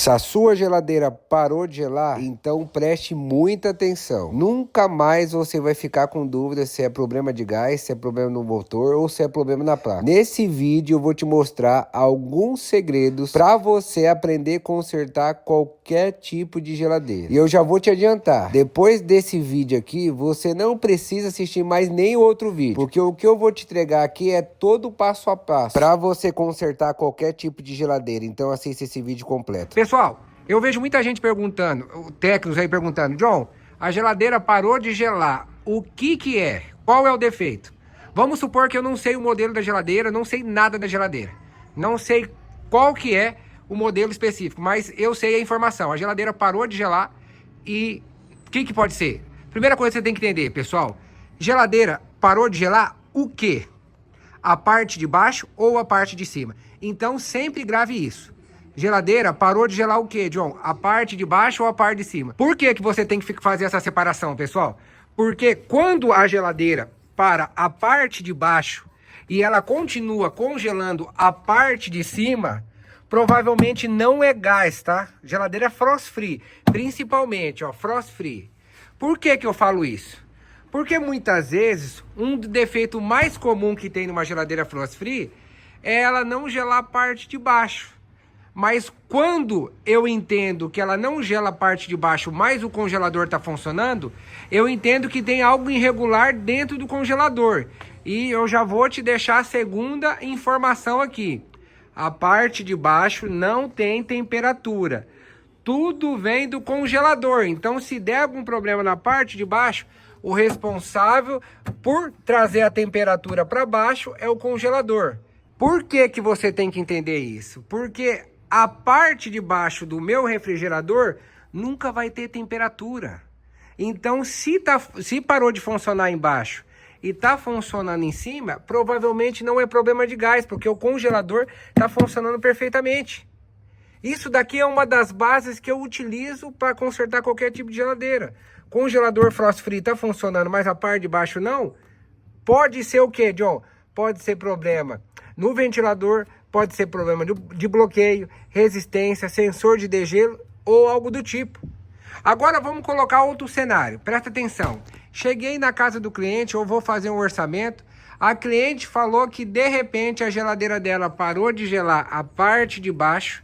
Se a sua geladeira parou de gelar, então preste muita atenção. Nunca mais você vai ficar com dúvida se é problema de gás, se é problema no motor ou se é problema na placa. Nesse vídeo eu vou te mostrar alguns segredos para você aprender a consertar qualquer tipo de geladeira. E eu já vou te adiantar, depois desse vídeo aqui, você não precisa assistir mais nenhum outro vídeo, porque o que eu vou te entregar aqui é todo o passo a passo para você consertar qualquer tipo de geladeira. Então assista esse vídeo completo. Pessoal, eu vejo muita gente perguntando, técnicos aí perguntando, John, a geladeira parou de gelar, o que é? Qual é o defeito? Vamos supor que eu não sei o modelo da geladeira, não sei nada da geladeira. Não sei qual que é o modelo específico, mas eu sei a informação. A geladeira parou de gelar e o que pode ser? Primeira coisa que você tem que entender, pessoal, geladeira parou de gelar o quê? A parte de baixo ou a parte de cima? Então sempre grave isso. Geladeira parou de gelar o quê, John? A parte de baixo ou a parte de cima? Por que você tem que fazer essa separação, pessoal? Porque quando a geladeira para a parte de baixo e ela continua congelando a parte de cima, provavelmente não é gás, tá? Geladeira frost free, principalmente, ó, frost free. Por que eu falo isso? Porque muitas vezes um defeito mais comum que tem numa geladeira frost free é ela não gelar a parte de baixo. Mas quando eu entendo que ela não gela a parte de baixo, mas o congelador está funcionando, eu entendo que tem algo irregular dentro do congelador. E eu já vou te deixar a segunda informação aqui. A parte de baixo não tem temperatura. Tudo vem do congelador. Então, se der algum problema na parte de baixo, o responsável por trazer a temperatura para baixo é o congelador. Por que você tem que entender isso? Porque a parte de baixo do meu refrigerador nunca vai ter temperatura. Então, se parou de funcionar embaixo e está funcionando em cima, provavelmente não é problema de gás, porque o congelador está funcionando perfeitamente. Isso daqui é uma das bases que eu utilizo para consertar qualquer tipo de geladeira. Congelador frost free está funcionando, mas a parte de baixo não? Pode ser o quê, John? Pode ser problema no ventilador, pode ser problema de bloqueio, resistência, sensor de degelo ou algo do tipo. Agora vamos colocar outro cenário. Presta atenção. Cheguei na casa do cliente, ou vou fazer um orçamento. A cliente falou que de repente a geladeira dela parou de gelar a parte de baixo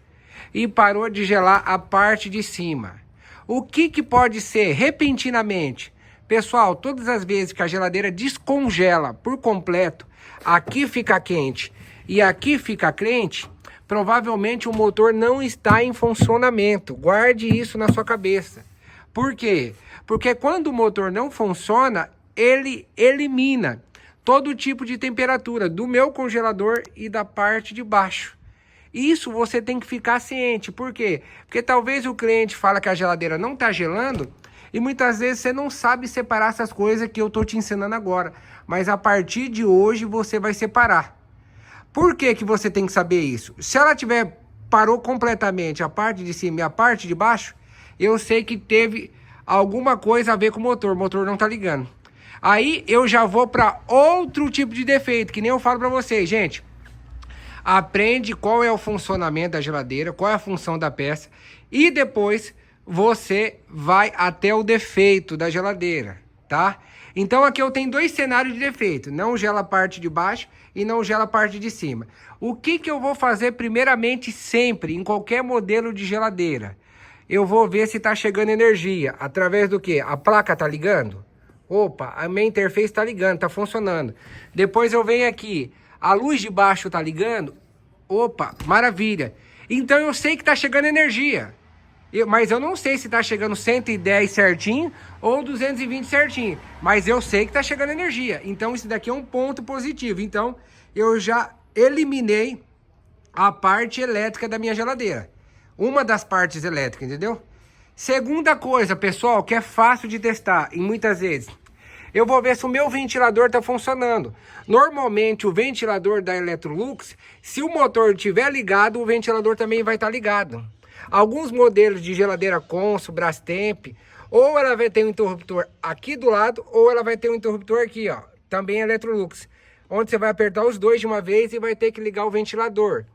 e parou de gelar a parte de cima. O que pode ser repentinamente? Pessoal, todas as vezes que a geladeira descongela por completo, aqui fica quente e aqui fica quente, provavelmente o motor não está em funcionamento. Guarde isso na sua cabeça. Por quê? Porque quando o motor não funciona, ele elimina todo tipo de temperatura do meu congelador e da parte de baixo. Isso você tem que ficar ciente. Por quê? Porque talvez o cliente fala que a geladeira não está gelando e muitas vezes você não sabe separar essas coisas que eu estou te ensinando agora. Mas a partir de hoje você vai separar. Por que você tem que saber isso? Se ela parou completamente a parte de cima e a parte de baixo, eu sei que teve alguma coisa a ver com o motor não está ligando. Aí eu já vou para outro tipo de defeito, que nem eu falo para vocês, gente. Aprende qual é o funcionamento da geladeira, qual é a função da peça e depois você vai até o defeito da geladeira, tá? Então aqui eu tenho dois cenários de defeito, não gela a parte de baixo e não gela a parte de cima. O que eu vou fazer primeiramente sempre, em qualquer modelo de geladeira? Eu vou ver se está chegando energia, através do que? A placa está ligando? Opa, a minha interface está ligando, está funcionando. Depois eu venho aqui, a luz de baixo está ligando? Opa, maravilha. Então eu sei que está chegando energia. Mas eu não sei se está chegando 110 certinho ou 220 certinho. Mas eu sei que está chegando energia. Então isso daqui é um ponto positivo. Então eu já eliminei a parte elétrica da minha geladeira. Uma das partes elétricas, entendeu? Segunda coisa, pessoal, que é fácil de testar e muitas vezes. Eu vou ver se o meu ventilador está funcionando. Normalmente o ventilador da Electrolux, se o motor estiver ligado, o ventilador também vai estar ligado. Alguns modelos de geladeira Consul, Brastemp, ou ela vai ter um interruptor aqui do lado, ou ela vai ter um interruptor aqui, ó, também Electrolux, onde você vai apertar os dois de uma vez e vai ter que ligar o ventilador.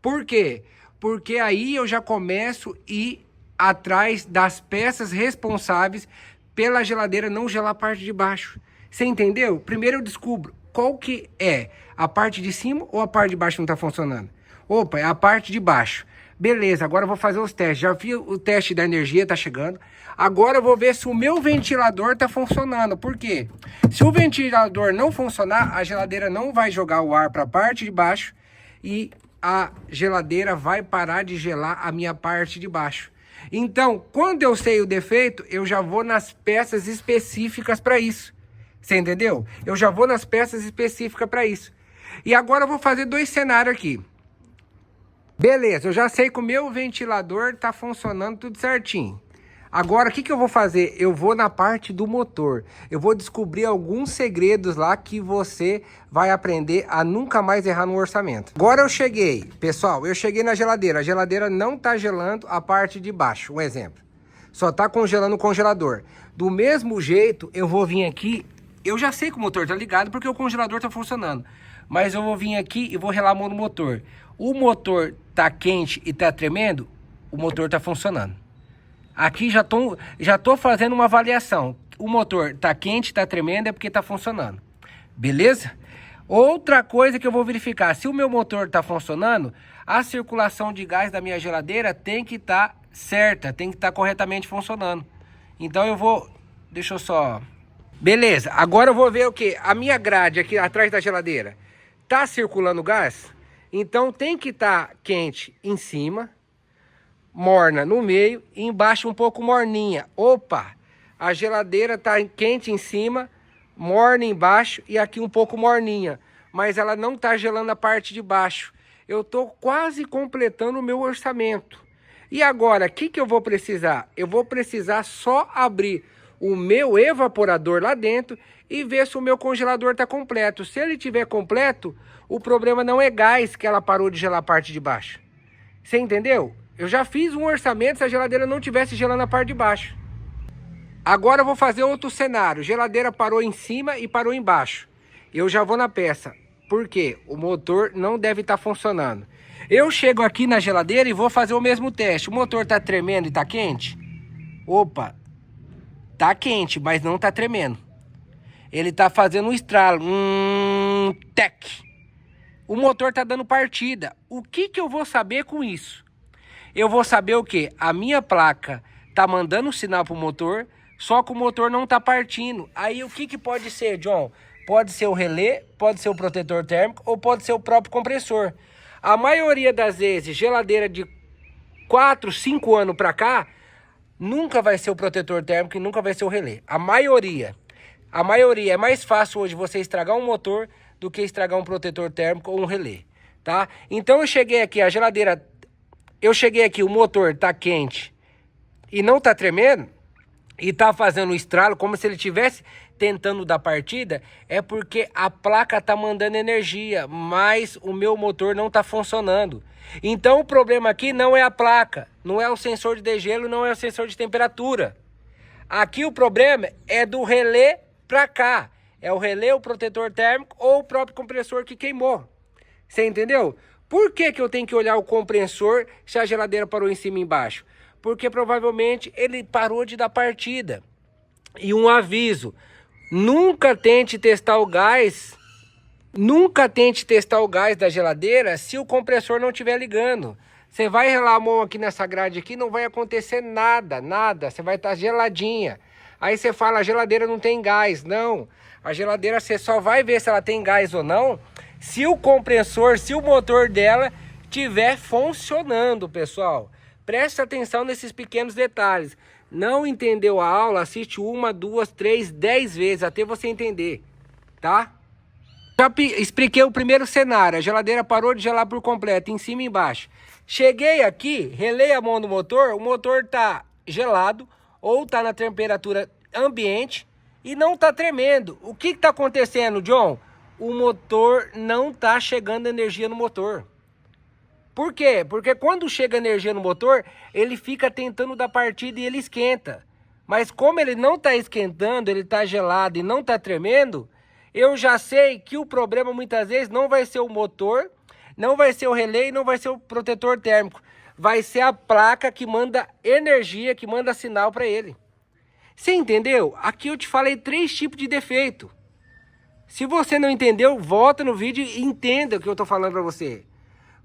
Por quê? porque aí eu já começo a ir atrás das peças responsáveis pela geladeira não gelar a parte de baixo. Você entendeu? Primeiro eu descubro qual que é a parte de cima ou a parte de baixo não está funcionando. Opa, é a parte de baixo. Beleza, agora eu vou fazer os testes. Já vi o teste da energia, tá chegando. Agora eu vou ver se o meu ventilador tá funcionando. Por quê? Se o ventilador não funcionar, a geladeira não vai jogar o ar para a parte de baixo e a geladeira vai parar de gelar a minha parte de baixo. Então, quando eu sei o defeito, eu já vou nas peças específicas para isso. Você entendeu? Eu já vou nas peças específicas para isso. E agora eu vou fazer dois cenários aqui. Beleza, eu já sei que o meu ventilador está funcionando tudo certinho. Agora, o que eu vou fazer? Eu vou na parte do motor. Eu vou descobrir alguns segredos lá que você vai aprender a nunca mais errar no orçamento. Agora eu cheguei, pessoal, eu cheguei na geladeira. A geladeira não está gelando a parte de baixo, um exemplo. Só está congelando o congelador. Do mesmo jeito, eu vou vir aqui. Eu já sei que o motor está ligado porque o congelador está funcionando. Mas eu vou vir aqui e vou relar a mão no motor. O motor está quente e está tremendo, o motor está funcionando. Aqui já tô fazendo uma avaliação. O motor tá quente, tá tremendo, é porque tá funcionando. Beleza? Outra coisa que eu vou verificar, se o meu motor tá funcionando, a circulação de gás da minha geladeira tem que estar certa, tem que estar corretamente funcionando. Então eu vou, deixa eu só... Beleza, agora eu vou ver o que? A minha grade aqui atrás da geladeira tá circulando gás? Então tem que estar quente em cima, morna no meio e embaixo um pouco morninha. Opa, a geladeira tá quente em cima, morna embaixo e aqui um pouco morninha, mas ela não tá gelando a parte de baixo. Eu tô quase completando o meu orçamento. E agora, o que eu vou precisar? Eu vou precisar só abrir o meu evaporador lá dentro e ver se o meu congelador tá completo. Se ele tiver completo, o problema não é gás que ela parou de gelar a parte de baixo. Você entendeu? Eu já fiz um orçamento se a geladeira não tivesse gelando a parte de baixo. Agora eu vou fazer outro cenário. Geladeira parou em cima e parou embaixo. Eu já vou na peça. Por quê? O motor não deve estar funcionando. Eu chego aqui na geladeira e vou fazer o mesmo teste. O motor está tremendo e está quente? Opa, está quente, mas não está tremendo. Ele está fazendo um estralo. Tec. O motor está dando partida. O que eu vou saber com isso? Eu vou saber o que? A minha placa tá mandando um sinal pro motor, só que o motor não tá partindo. Aí o que pode ser, John? Pode ser o relé, pode ser o protetor térmico ou pode ser o próprio compressor. A maioria das vezes, geladeira de 4, 5 anos para cá, nunca vai ser o protetor térmico e nunca vai ser o relé. A maioria. É mais fácil hoje você estragar um motor do que estragar um protetor térmico ou um relé, tá? Então eu cheguei aqui, a geladeira... Eu cheguei aqui, o motor tá quente e não tá tremendo e tá fazendo um estralo como se ele estivesse tentando dar partida, é porque a placa tá mandando energia, mas o meu motor não tá funcionando. Então o problema aqui não é a placa, não é o sensor de degelo, não é o sensor de temperatura. Aqui o problema é do relé para cá. É o relé, o protetor térmico ou o próprio compressor que queimou. Você entendeu? Por que eu tenho que olhar o compressor se a geladeira parou em cima e embaixo? Porque provavelmente ele parou de dar partida. E um aviso, nunca tente testar o gás da geladeira se o compressor não estiver ligando. Você vai relar a mão aqui nessa grade aqui, não vai acontecer nada. Você vai estar geladinha. Aí você fala, a geladeira não tem gás. Não, a geladeira você só vai ver se ela tem gás ou não se o compressor, se o motor dela estiver funcionando, pessoal. Preste atenção nesses pequenos detalhes. Não entendeu a aula? Assiste 1, 2, 3, 10 vezes até você entender, tá? Já expliquei o primeiro cenário. A geladeira parou de gelar por completo, em cima e embaixo. Cheguei aqui, relei a mão do motor, o motor tá gelado ou tá na temperatura ambiente e não tá tremendo. O que tá acontecendo, John? O motor não tá chegando energia no motor. Por quê? Porque quando chega energia no motor, ele fica tentando dar partida e ele esquenta. Mas como ele não tá esquentando, ele tá gelado e não tá tremendo, eu já sei que o problema muitas vezes não vai ser o motor, não vai ser o relé e não vai ser o protetor térmico. vai ser a placa que manda energia, que manda sinal para ele. Você entendeu? Aqui eu te falei 3 tipos de defeito. Se você não entendeu, volta no vídeo e entenda o que eu tô falando para você.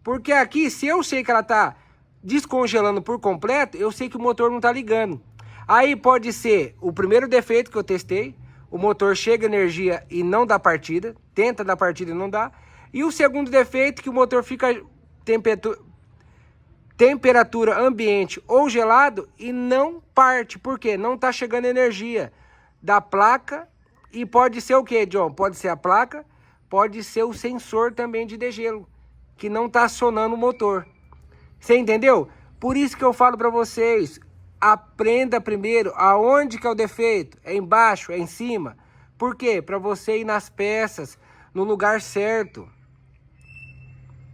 Porque aqui, se eu sei que ela tá descongelando por completo, eu sei que o motor não tá ligando. Aí pode ser o primeiro defeito que eu testei, o motor chega energia e não dá partida, tenta dar partida e não dá. E o segundo defeito, que o motor fica temperatura ambiente ou gelado e não parte. Por quê? Não está chegando energia da placa. E pode ser o que, John? Pode ser a placa, pode ser o sensor também de degelo, que não está acionando o motor. Você entendeu? Por isso que eu falo para vocês, aprenda primeiro aonde que é o defeito. É embaixo, é em cima. Por quê? Para você ir nas peças, no lugar certo.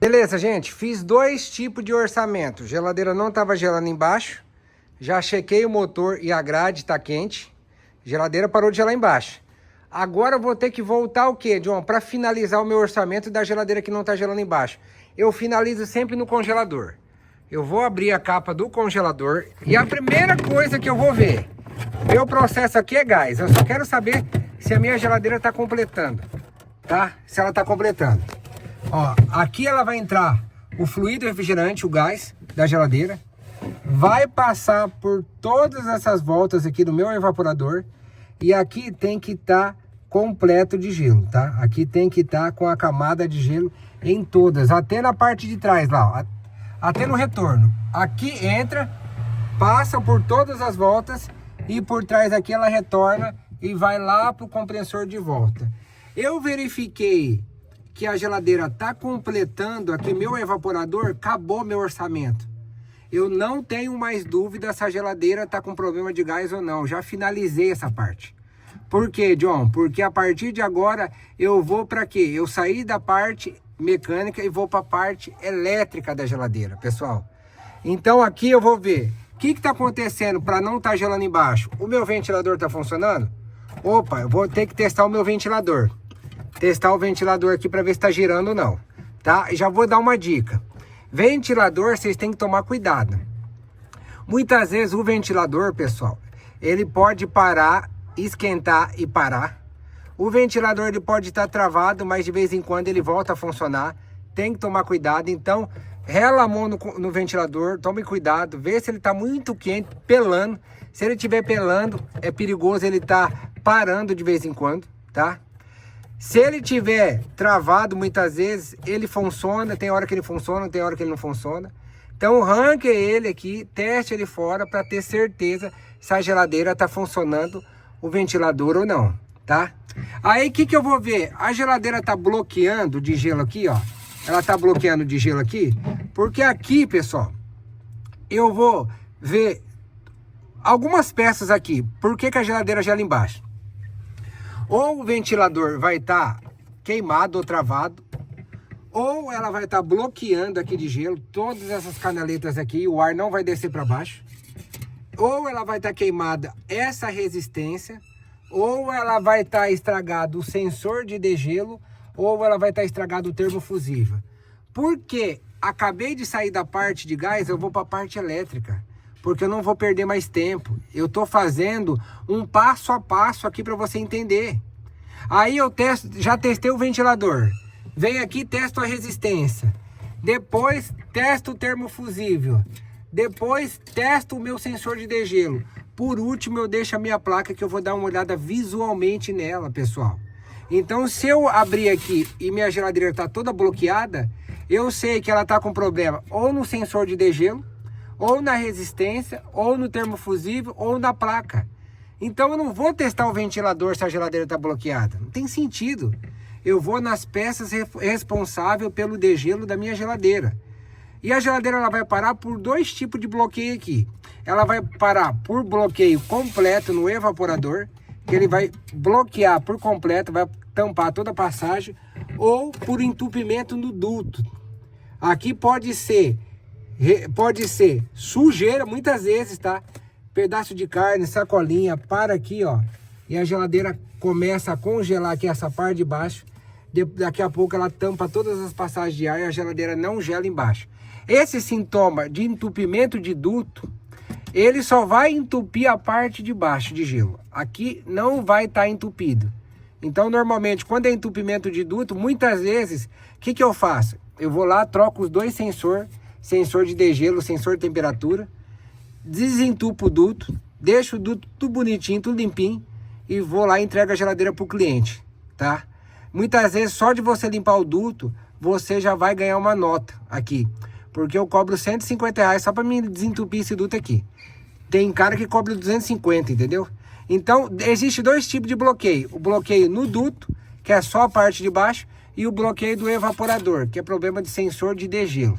Beleza, gente, fiz 2 tipos de orçamento. A geladeira não estava gelando embaixo. Já chequei o motor e a grade está quente. A geladeira parou de gelar embaixo. Agora eu vou ter que voltar o quê, John? Para finalizar o meu orçamento da geladeira que não está gelando embaixo. Eu finalizo sempre no congelador. Eu vou abrir a capa do congelador e a primeira coisa que eu vou ver, meu processo aqui é gás. Eu só quero saber se a minha geladeira está completando, tá? Se ela está completando. Ó, aqui ela vai entrar o fluido refrigerante, o gás da geladeira. Vai passar por todas essas voltas aqui do meu evaporador. E aqui tem que estar completo de gelo, tá? Aqui tem que estar com a camada de gelo em todas, até na parte de trás lá, ó, até no retorno. Aqui entra, passa por todas as voltas e por trás aqui ela retorna e vai lá pro compressor de volta. Eu verifiquei que a geladeira tá completando aqui meu evaporador, acabou meu orçamento. Eu não tenho mais dúvida se a geladeira está com problema de gás ou não. Já finalizei essa parte. Por quê, John? Porque a partir de agora eu vou para quê? Eu saí da parte mecânica e vou para a parte elétrica da geladeira, pessoal. Então aqui eu vou ver o que está acontecendo para não estar gelando embaixo. O meu ventilador está funcionando? Opa, eu vou ter que testar o meu ventilador. Testar o ventilador aqui para ver se está girando ou não. Tá? Já vou dar uma dica. Ventilador, vocês têm que tomar cuidado. Muitas vezes o ventilador, pessoal, ele pode parar, esquentar e parar. O ventilador ele pode estar travado, mas de vez em quando ele volta a funcionar. Tem que tomar cuidado. Então, rela a mão no ventilador, tome cuidado, vê se ele está muito quente, pelando. Se ele estiver pelando, é perigoso ele estar parando de vez em quando, tá? Se ele tiver travado, muitas vezes, ele funciona, tem hora que ele funciona, tem hora que ele não funciona. Então, arranque ele aqui, teste ele fora para ter certeza se a geladeira está funcionando, o ventilador ou não, tá? Aí, o que eu vou ver? A geladeira está bloqueando de gelo aqui, ó. Ela está bloqueando de gelo aqui, porque aqui, pessoal, eu vou ver algumas peças aqui. Por que a geladeira gela embaixo? Ou o ventilador vai estar queimado ou travado, ou ela vai estar bloqueando aqui de gelo, todas essas canaletas aqui, o ar não vai descer para baixo, ou ela vai estar queimada essa resistência, ou ela vai estar estragado o sensor de degelo, ou ela vai estar estragado o termofusível. Porque acabei de sair da parte de gás, eu vou para a parte elétrica. Porque eu não vou perder mais tempo. Eu estou fazendo um passo a passo aqui para você entender. Aí eu testo, já testei o ventilador. Venho aqui, testo a resistência. Depois testo o termofusível. Depois testo o meu sensor de degelo. Por último, eu deixo a minha placa que eu vou dar uma olhada visualmente nela, pessoal. Então, se eu abrir aqui e minha geladeira está toda bloqueada, eu sei que ela está com problema ou no sensor de degelo, ou na resistência, ou no termofusível, ou na placa. Então eu não vou testar o ventilador se a geladeira está bloqueada. Não tem sentido. Eu vou nas peças responsáveis pelo degelo da minha geladeira. E a geladeira ela vai parar por 2 tipos de bloqueio aqui. Ela vai parar por bloqueio completo no evaporador, que ele vai bloquear por completo, vai tampar toda a passagem, ou por entupimento no duto. Aqui pode ser sujeira, muitas vezes, tá? Pedaço de carne, sacolinha, para aqui, ó. E a geladeira começa a congelar aqui essa parte de baixo. Daqui a pouco ela tampa todas as passagens de ar e a geladeira não gela embaixo. Esse sintoma de entupimento de duto, ele só vai entupir a parte de baixo de gelo. Aqui não vai estar entupido. Então, normalmente, quando é entupimento de duto, muitas vezes, o que eu faço? Eu vou lá, troco os dois sensores, sensor de degelo, sensor de temperatura, desentupo o duto, deixo o duto tudo bonitinho, tudo limpinho, e vou lá e entrego a geladeira para o cliente, tá? Muitas vezes, só de você limpar o duto, você já vai ganhar uma nota aqui. Porque eu cobro R$150 só para me desentupir esse duto aqui. Tem cara que cobra 250, entendeu? Então, existe dois tipos de bloqueio. O bloqueio no duto, que é só a parte de baixo, e o bloqueio do evaporador, que é problema de sensor de degelo,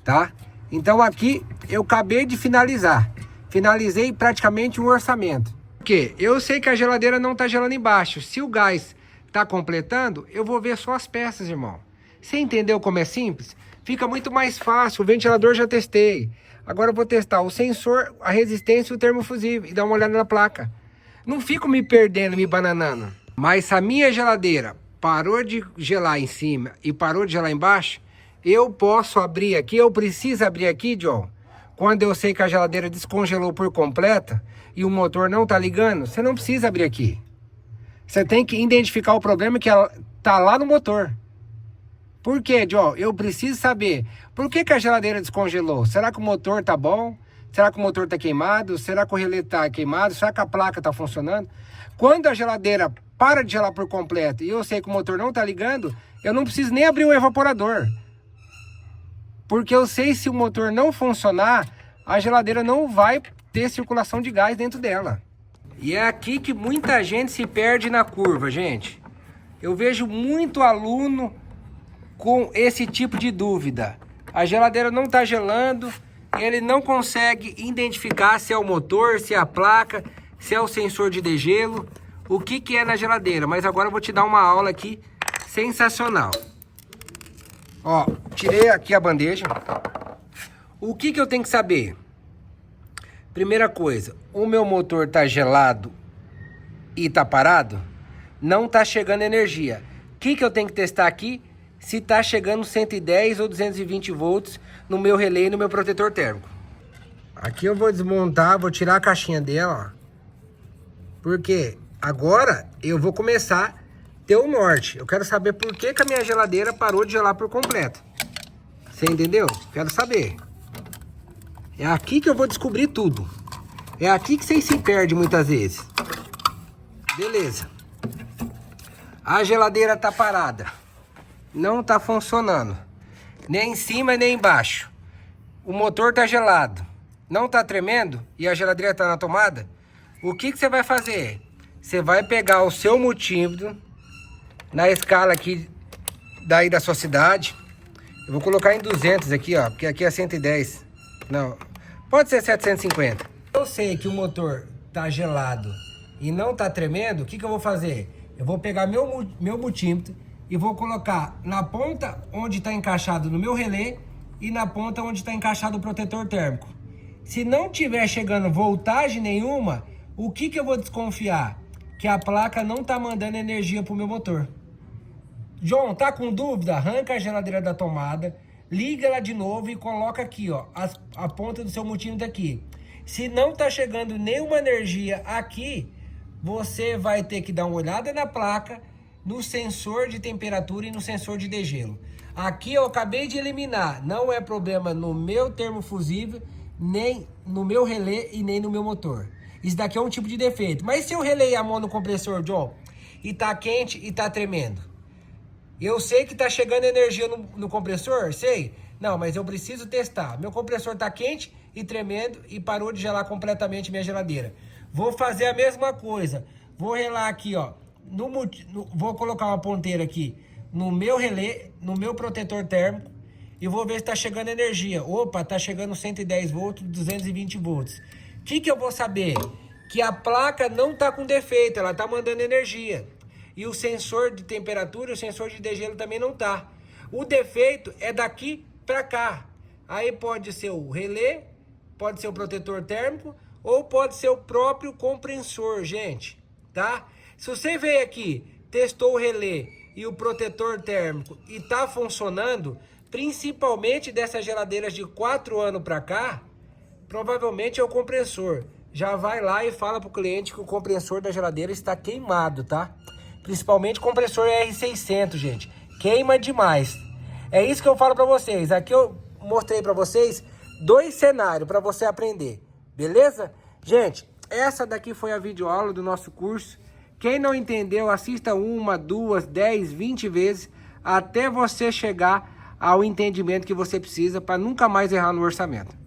tá? Então aqui eu acabei de finalizar. Finalizei praticamente um orçamento. Porque eu sei que a geladeira não está gelando embaixo. Se o gás está completando, eu vou ver só as peças, irmão. Você entendeu como é simples? Fica muito mais fácil. O ventilador já testei. Agora eu vou testar o sensor, a resistência e o termofusível e dar uma olhada na placa. Não fico me perdendo, me bananando. Mas se a minha geladeira parou de gelar em cima e parou de gelar embaixo, eu posso abrir aqui, eu preciso abrir aqui, John. Quando eu sei que a geladeira descongelou por completa e o motor não tá ligando, você não precisa abrir aqui. Você tem que identificar o problema que tá lá no motor. Por quê, John? Eu preciso saber por que a geladeira descongelou. Será que o motor tá bom? Será que o motor tá queimado? Será que o relé tá queimado? Será que a placa tá funcionando? Quando a geladeira para de gelar por completo e eu sei que o motor não tá ligando, eu não preciso nem abrir o evaporador. Porque eu sei se o motor não funcionar, a geladeira não vai ter circulação de gás dentro dela. E é aqui que muita gente se perde na curva, gente. Eu vejo muito aluno com esse tipo de dúvida. A geladeira não está gelando, ele não consegue identificar se é o motor, se é a placa, se é o sensor de degelo, o que é na geladeira. Mas agora eu vou te dar uma aula aqui sensacional. Ó, tirei aqui a bandeja. O que eu tenho que saber? Primeira coisa, o meu motor tá gelado e tá parado? Não tá chegando energia. O que eu tenho que testar aqui? Se tá chegando 110 ou 220 volts no meu relé e no meu protetor térmico. Aqui eu vou desmontar, vou tirar a caixinha dela, ó. Porque agora eu vou começar a ter o norte. Eu quero saber por que a minha geladeira parou de gelar por completo. Você entendeu? Quero saber. É aqui que eu vou descobrir tudo. É aqui que vocês se perdem muitas vezes. Beleza. A geladeira tá parada. Não tá funcionando. Nem em cima nem embaixo. O motor tá gelado. Não tá tremendo e a geladeira tá na tomada. O que você vai fazer? Você vai pegar o seu multímetro na escala aqui daí da sua cidade. Eu vou colocar em 200 aqui, ó, porque aqui é 110. Não, pode ser 750. Eu sei que o motor tá gelado e não tá tremendo. O que eu vou fazer? Eu vou pegar meu multímetro e vou colocar na ponta onde está encaixado no meu relé e na ponta onde está encaixado o protetor térmico. Se não tiver chegando voltagem nenhuma, o que eu vou desconfiar? Que a placa não está mandando energia para o meu motor. John, tá com dúvida? Arranca a geladeira da tomada, liga ela de novo e coloca aqui, ó, a ponta do seu multímetro aqui. Se não tá chegando nenhuma energia aqui, você vai ter que dar uma olhada na placa, no sensor de temperatura e no sensor de degelo. Aqui eu acabei de eliminar, não é problema no meu termofusível, nem no meu relé e nem no meu motor. Isso daqui é um tipo de defeito. Mas se eu relei a mão no compressor, John, e tá quente e tá tremendo, eu sei que tá chegando energia no compressor, sei. Não, mas eu preciso testar. Meu compressor tá quente e tremendo e parou de gelar completamente minha geladeira. Vou fazer a mesma coisa. Vou relar aqui, ó. Vou colocar uma ponteira aqui no meu relé, no meu protetor térmico e vou ver se tá chegando energia. Opa, tá chegando 110 volts, 220 volts. O que eu vou saber? Que a placa não tá com defeito, ela tá mandando energia. E o sensor de temperatura e o sensor de degelo também não tá. O defeito é daqui para cá. Aí pode ser o relé, pode ser o protetor térmico ou pode ser o próprio compressor, gente, tá? Se você veio aqui, testou o relé e o protetor térmico e tá funcionando, principalmente dessas geladeiras de 4 anos para cá, provavelmente é o compressor. Já vai lá e fala pro cliente que o compressor da geladeira está queimado, tá? Principalmente o compressor R600, gente. Queima demais. É isso que eu falo para vocês. Aqui eu mostrei para vocês 2 cenários para você aprender. Beleza? Gente, essa daqui foi a videoaula do nosso curso. Quem não entendeu, assista 1, 2, 10, 20 vezes até você chegar ao entendimento que você precisa para nunca mais errar no orçamento.